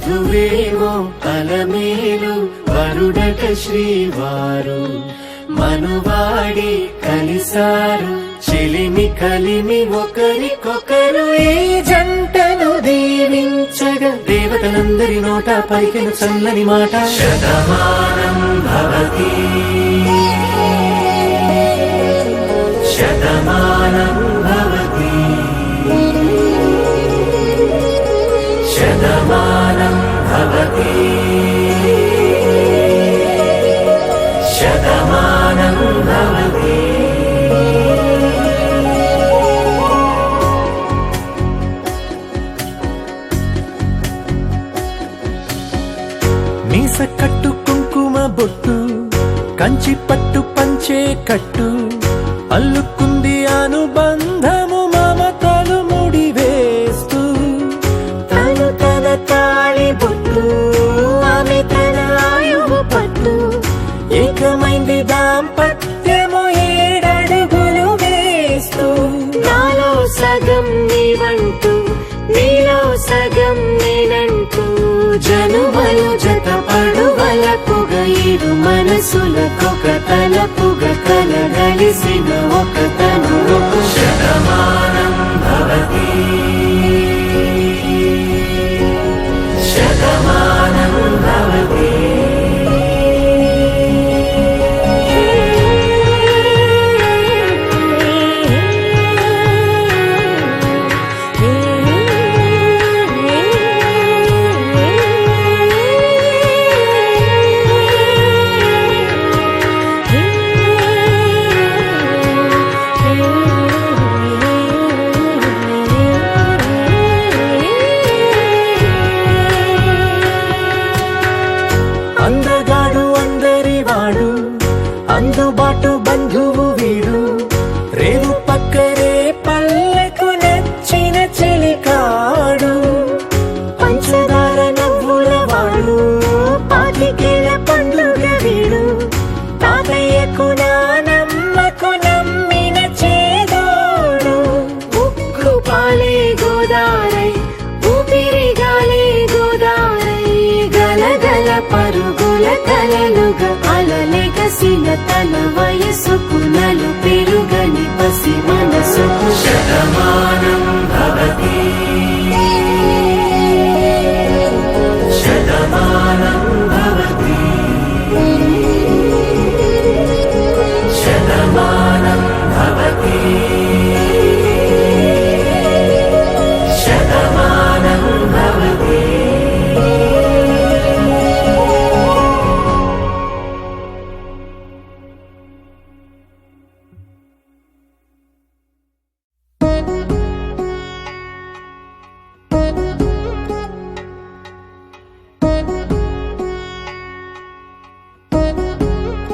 వధువేవో అలమేలు వరుడట శ్రీవారు మనువాడి కలిసారు చెలిమి కలిమి ఒకరికొకరు ఈ జంటను దీవించగా దేవతలందరి నోట పలికిన చల్లని మాట శతమానం భవతి శతమానం భవతి శతమానం భవతి శతమానం భవతి. మీస కట్టు కుంకుమ బొట్టు కంచి పట్టు పంచే కట్టు అల్లుకుంది అనుబంధము మమతలు ముడివేస్తూ తను తన తాళి బొట్టు ఆమె తన ఆయువు పట్టు ఏకమైంది దాంపత్యము 7 అడుగులు వేస్తూ నాలో సగం నీవంటూ నీలో సగం నేనంటూ జనుమలు జతపడువలపుగ 7 మనసులకొక తలపుగ కలగలిసిన ఒక తనువు శతమానం భవతి శతమానం భవతి. అందగాడు అందరివాడు అందుబాటు బంధువు వీడు రేవు పక్కరే పల్లెకు నచ్చిన చెలికాడు పంచదార నవ్వుల వాడు పాతికేల పండుగ వీడు తాతయ్యకు నానమ్మకు నమ్మిన చేదోడు ఉక్కు పాలే గోదారై ఊపిరిగాలే గోదారై గలగల పరుగుల కలలుగా అలలెగసిన తన వయసుకు నలు పెరుగని పసి మనసుకు శతమానం